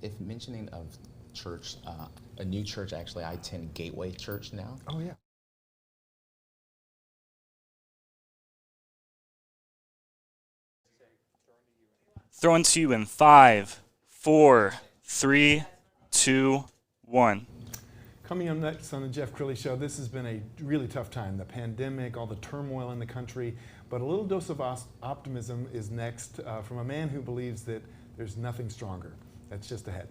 If mentioning of church, a new church, actually, I attend Gateway Church now. Oh, yeah. Throwing to you in 5, 4, 3, 2, 1. Coming up next on the Jeff Crilley Show, this has been a really tough time. The pandemic, all the turmoil in the country, but a little dose of optimism is next from a man who believes that there's nothing stronger. That's just ahead.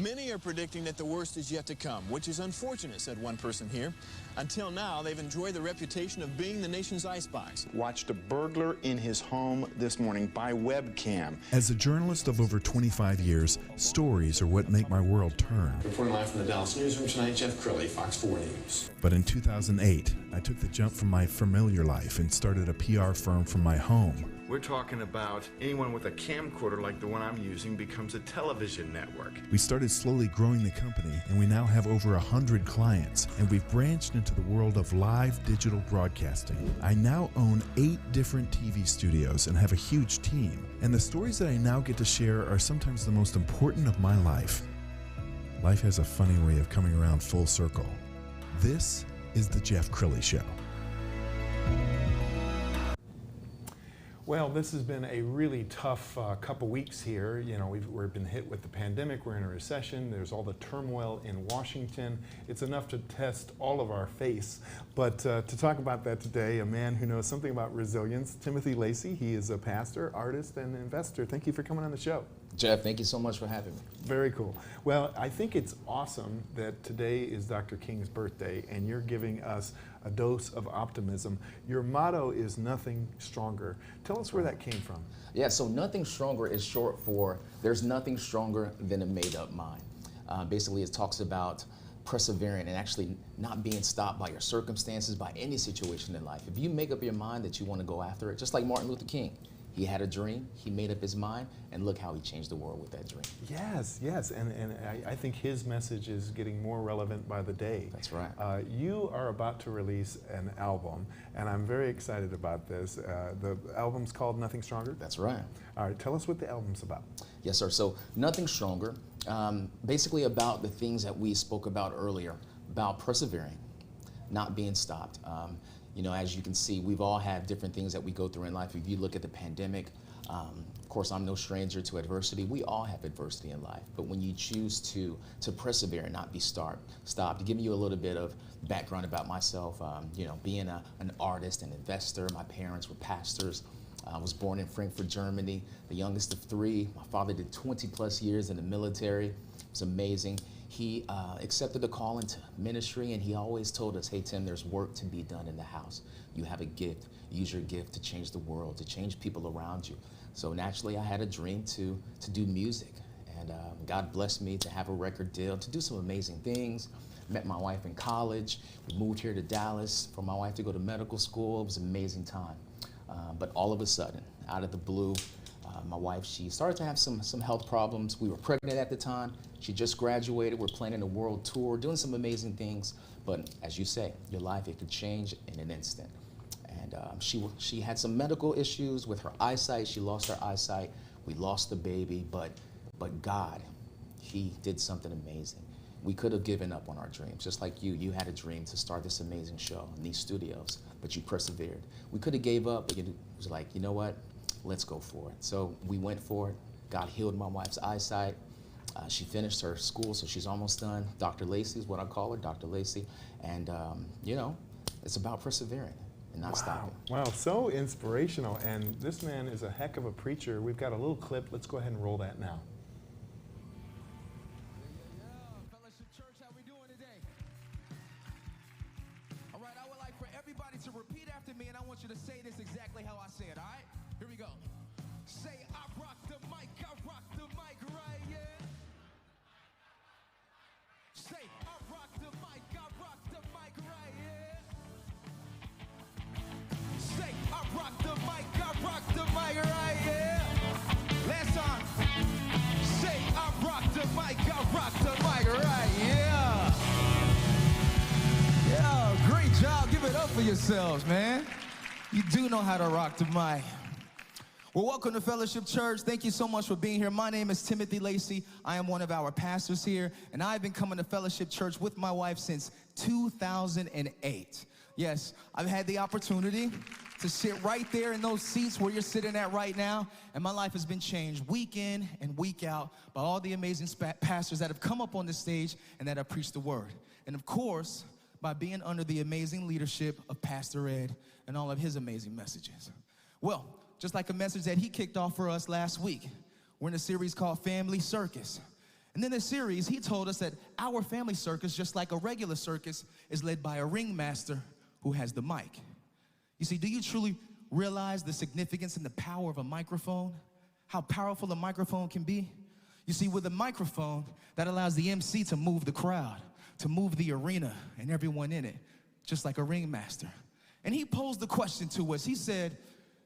Many are predicting that the worst is yet to come, which is unfortunate, said one person here. Until now, they've enjoyed the reputation of being the nation's icebox. Watched a burglar in his home this morning by webcam. As a journalist of over 25 years, stories are what make my world turn. Reporting live from the Dallas newsroom tonight, Jeff Crilley, Fox 4 News. But in 2008, I took the jump from my familiar life and started a PR firm from my home. We're talking about anyone with a camcorder like the one I'm using becomes a television network. We started slowly growing the company, and we now have over 100 clients, and we've branched into the world of live digital broadcasting. I now own 8 different TV studios and have a huge team, and the stories that I now get to share are sometimes the most important of my life. Life has a funny way of coming around full circle. This is the Jeff Crilley Show. Well, this has been a really tough couple weeks here. You know, we've been hit with the pandemic, we're in a recession, there's all the turmoil in Washington. It's enough to test all of our faith. But to talk about that today, a man who knows something about resilience, Timothy Lacy. He is a pastor, artist, and investor. Thank you for coming on the show. Jeff, thank you so much for having me. Very cool. Well, I think it's awesome that today is Dr. King's birthday and you're giving us a dose of optimism. Your motto is nothing stronger. Tell us where that came from. Yeah, so nothing stronger is short for there's nothing stronger than a made-up mind. Basically, it talks about persevering and actually not being stopped by your circumstances, by any situation in life. If you make up your mind that you want to go after it, just like Martin Luther King. He had a dream, he made up his mind, and look how he changed the world with that dream. Yes, yes, and I think his message is getting more relevant by the day. That's right. You are about to release an album, and I'm very excited about this. The album's called Nothing Stronger? That's right. All right, tell us what the album's about. Yes, sir. So Nothing Stronger, basically about the things that we spoke about earlier, about persevering, not being stopped. You know, as you can see, we've all had different things that we go through in life. If you look at the pandemic, of course, I'm no stranger to adversity. We all have adversity in life. But when you choose to persevere and not be stopped, to give you a little bit of background about myself, you know, being an artist, an investor, my parents were pastors. I was born in Frankfurt, Germany, the youngest of 3. My father did 20 plus years in the military. It was amazing. He accepted the call into ministry, and he always told us, hey, Tim, there's work to be done in the house. You have a gift. Use your gift to change the world, to change people around you. So naturally, I had a dream to do music, and God blessed me to have a record deal, to do some amazing things. Met my wife in college. We moved here to Dallas for my wife to go to medical school. It was an amazing time. But all of a sudden, out of the blue, my wife, she started to have some health problems. We were pregnant at the time. She just graduated. We're planning a world tour, doing some amazing things. But as you say, your life, it could change in an instant. And she had some medical issues with her eyesight. She lost her eyesight. We lost the baby. But God, He did something amazing. We could have given up on our dreams, just like you. You had a dream to start this amazing show in these studios, but you persevered. We could have gave up, but it was like, you know what? Let's go for it. So we went for it. God healed my wife's eyesight. She finished her school, so she's almost done. Dr. Lacy is what I call her, Dr. Lacy. And, you know, it's about persevering and not stopping. Wow, so inspirational. And this man is a heck of a preacher. We've got a little clip. Let's go ahead and roll that now. Fellowship Church, how we doing today? All right, I would like for everybody to repeat after me, and I want you to say this exactly how I say it, all right? Here we go. Say, I rock the mic right, yeah. Say, I rock the mic right, yeah. Say, I rock the mic right, yeah. Last time. Say, I rock the mic right, yeah. Yeah, great job. Give it up for yourselves, man. You do know how to rock the mic. Well, welcome to Fellowship Church. Thank you so much for being here. My name is Timothy Lacy. I am one of our pastors here, and I've been coming to Fellowship Church with my wife since 2008. Yes, I've had the opportunity to sit right there in those seats where you're sitting at right now, and my life has been changed week in and week out by all the amazing pastors that have come up on the stage and that have preached the word. And of course, by being under the amazing leadership of Pastor Ed and all of his amazing messages. Well, just like a message that he kicked off for us last week, we're in a series called Family Circus. And in this series, he told us that our family circus, just like a regular circus, is led by a ringmaster who has the mic. You see, do you truly realize the significance and the power of a microphone? How powerful a microphone can be? You see, with a microphone, that allows the MC to move the crowd, to move the arena and everyone in it, just like a ringmaster. And he posed the question to us. He said,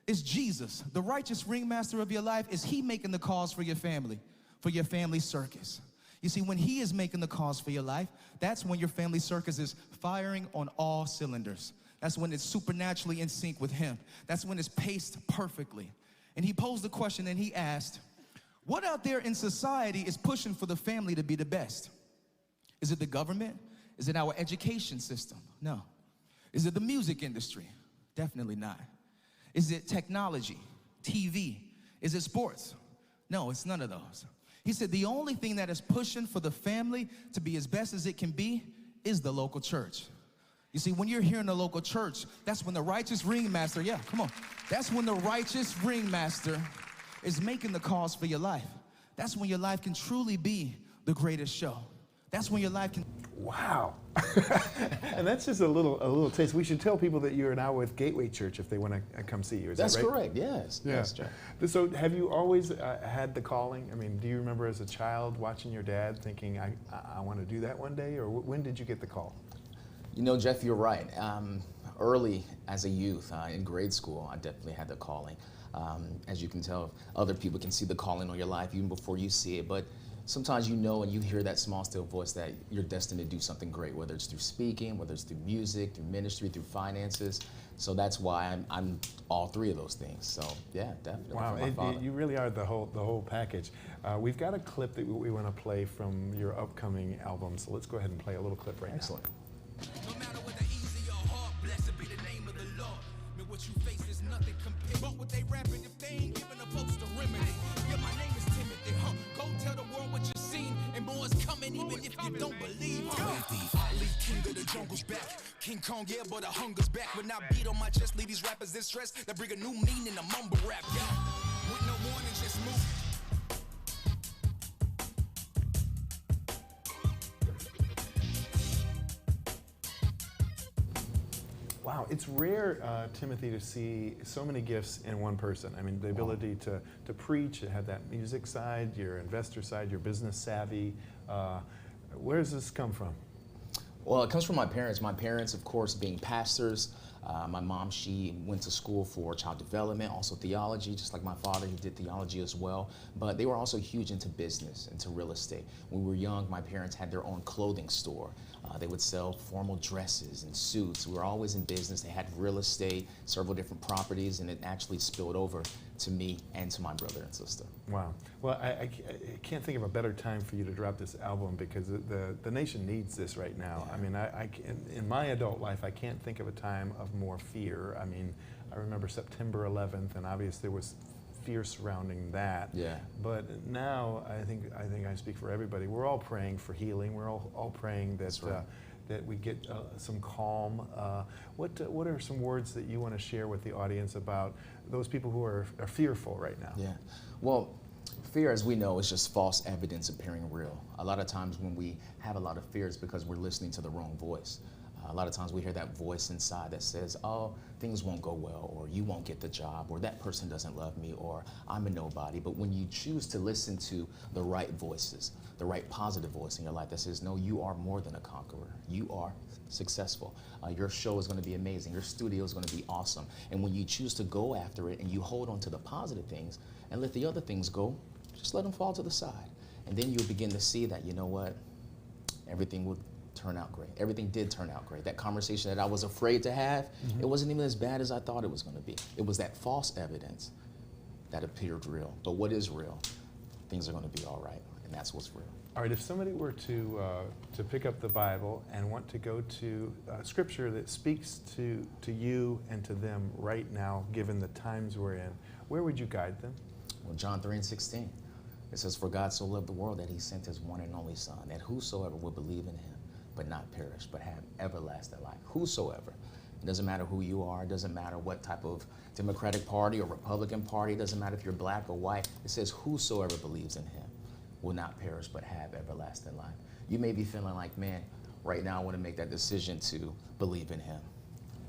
is Jesus, the righteous ringmaster of your life, is he making the calls for your family circus? You see, when he is making the calls for your life, that's when your family circus is firing on all cylinders. That's when it's supernaturally in sync with him. That's when it's paced perfectly. And he posed the question and he asked, what out there in society is pushing for the family to be the best? Is it the government? Is it our education system? No. Is it the music industry? Definitely not. Is it technology, TV? Is it sports? No, it's none of those. He said the only thing that is pushing for the family to be as best as it can be is the local church. You see, when you're here in the local church, that's when the righteous ringmaster, that's when the righteous ringmaster is making the calls for your life. That's when your life can truly be the greatest show. That's when your life can... Wow. And that's just a little taste. We should tell people that you're now with Gateway Church if they want to come see you. Is That's that right? correct, yes. Yeah. Yes, Jeff. So have you always had the calling? I mean, do you remember as a child watching your dad thinking, I want to do that one day? Or when did you get the call? You know, Jeff, you're right. Early as a youth, in grade school, I definitely had the calling. As you can tell, other people can see the calling on your life even before you see it. But sometimes you know and you hear that small, still voice that you're destined to do something great, whether it's through speaking, whether it's through music, through ministry, through finances. So that's why I'm all three of those things. So yeah, definitely. Wow, you really are the whole package. We've got a clip that we want to play from your upcoming album. So let's go ahead and play a little clip right now. Excellent. No matter whether easy or hard, blessed be the name of the Lord. Man, what you face is nothing compared. But what they rapping if they ain't giving the folks the remedy. Yeah, my name is Timothy, Go tell the world what you seen, and more is coming even if you don't believe. Ali, king of the jungle's back. King Kong, yeah, but the hunger's back. When I beat on my chest, leave these rappers in stress. That bring a new meaning to mumble rap, yeah. With no warning, just move. Wow, it's rare, Timothy, to see so many gifts in one person. I mean, the ability to preach, to have that music side, your investor side, your business savvy. Where does this come from? Well, it comes from my parents. My parents, of course, being pastors. My mom, she went to school for child development, also theology, just like my father, he did theology as well. But they were also huge into business, into real estate. When we were young, my parents had their own clothing store. They would sell formal dresses and suits. We were always in business. They had real estate, several different properties, and it actually spilled over to me and to my brother and sister. Wow. Well, I can't think of a better time for you to drop this album because the nation needs this right now. Yeah. I mean, in my adult life, I can't think of a time of more fear. I mean, I remember September 11th, and obviously there was fear surrounding that. Yeah. But now, I think I speak for everybody. We're all praying for healing. We're all praying that that we get some calm. What are some words that you want to share with the audience about those people who are fearful right now? Yeah. Well, fear, as we know, is just false evidence appearing real. A lot of times when we have a lot of fear, it's because we're listening to the wrong voice. A lot of times we hear that voice inside that says, oh, things won't go well, or you won't get the job, or that person doesn't love me, or I'm a nobody. But when you choose to listen to the right voices, the right positive voice in your life that says, no, you are more than a conqueror. You are successful. Your show is going to be amazing. Your studio is going to be awesome. And when you choose to go after it and you hold on to the positive things and let the other things go, just let them fall to the side. And then you'll begin to see that, you know what, everything will turn out great. Everything did turn out great. That conversation that I was afraid to have, it wasn't even as bad as I thought it was going to be. It was that false evidence that appeared real. But what is real? Things are going to be all right, and that's what's real. All right, if somebody were to pick up the Bible and want to go to scripture that speaks to you and to them right now, given the times we're in, where would you guide them? Well, John 3:16, it says, "For God so loved the world that he sent his one and only Son, that whosoever would believe in him, but not perish, but have everlasting life." Whosoever. It doesn't matter who you are. It doesn't matter what type of Democratic Party or Republican Party. It doesn't matter if you're black or white. It says, whosoever believes in him will not perish, but have everlasting life. You may be feeling like, man, right now I want to make that decision to believe in him.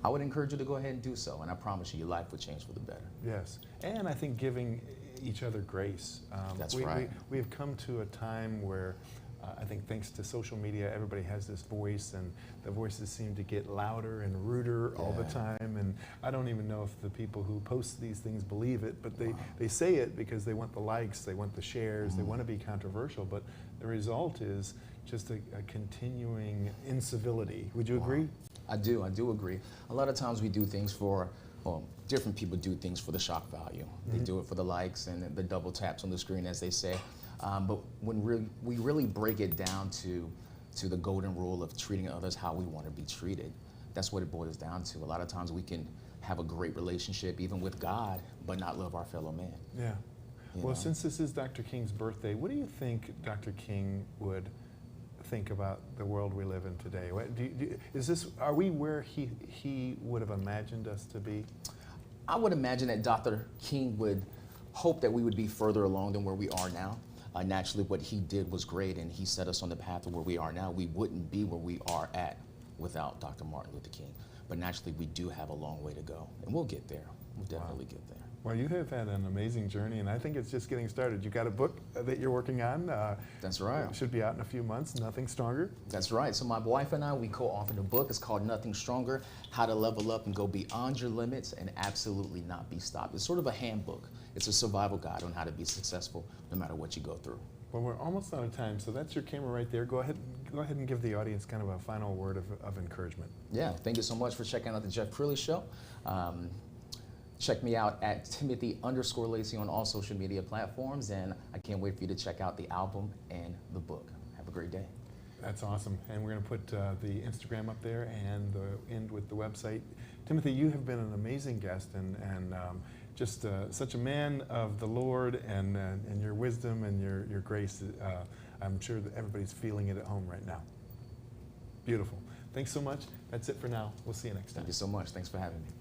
I would encourage you to go ahead and do so, and I promise you, your life will change for the better. Yes, and I think giving each other grace. That's right. We have come to a time where I think thanks to social media, everybody has this voice, and the voices seem to get louder and ruder all the time. And I don't even know if the people who post these things believe it, but they say it because they want the likes, they want the shares, they want to be controversial. But the result is just a continuing incivility. Would you agree? I do agree. A lot of times we do things for, well, different people do things for the shock value. They do it for the likes and the double taps on the screen, as they say. But when we really break it down to the golden rule of treating others how we want to be treated, that's what it boils down to. A lot of times we can have a great relationship even with God, but not love our fellow man. Yeah. You Well, know? since this is Dr. King's birthday, what do you think Dr. King would think about the world we live in today? Are we where he would have imagined us to be? I would imagine that Dr. King would hope that we would be further along than where we are now. Naturally, what he did was great, and he set us on the path of where we are now. We wouldn't be where we are at without Dr. Martin Luther King. But naturally, we do have a long way to go, and we'll get there. We'll definitely get there. Well, you have had an amazing journey, and I think it's just getting started. You got a book that you're working on. That's right. It should be out in a few months, Nothing Stronger. That's right. So my wife and I, we co-authored a book. It's called Nothing Stronger, How to Level Up and Go Beyond Your Limits and Absolutely Not Be Stopped. It's sort of a handbook. It's a survival guide on how to be successful no matter what you go through. Well, we're almost out of time, so that's your camera right there. Go ahead and give the audience kind of a final word of encouragement. Yeah, thank you so much for checking out the Jeff Crilley Show. Check me out at Timothy_Lacy on all social media platforms, and I can't wait for you to check out the album and the book. Have a great day. That's awesome, and we're going to put the Instagram up there and end with the website. Timothy, you have been an amazing guest, and just such a man of the Lord, and your wisdom and your grace. I'm sure that everybody's feeling it at home right now. Beautiful. Thanks so much. That's it for now. We'll see you next time. Thank you so much. Thanks for having me.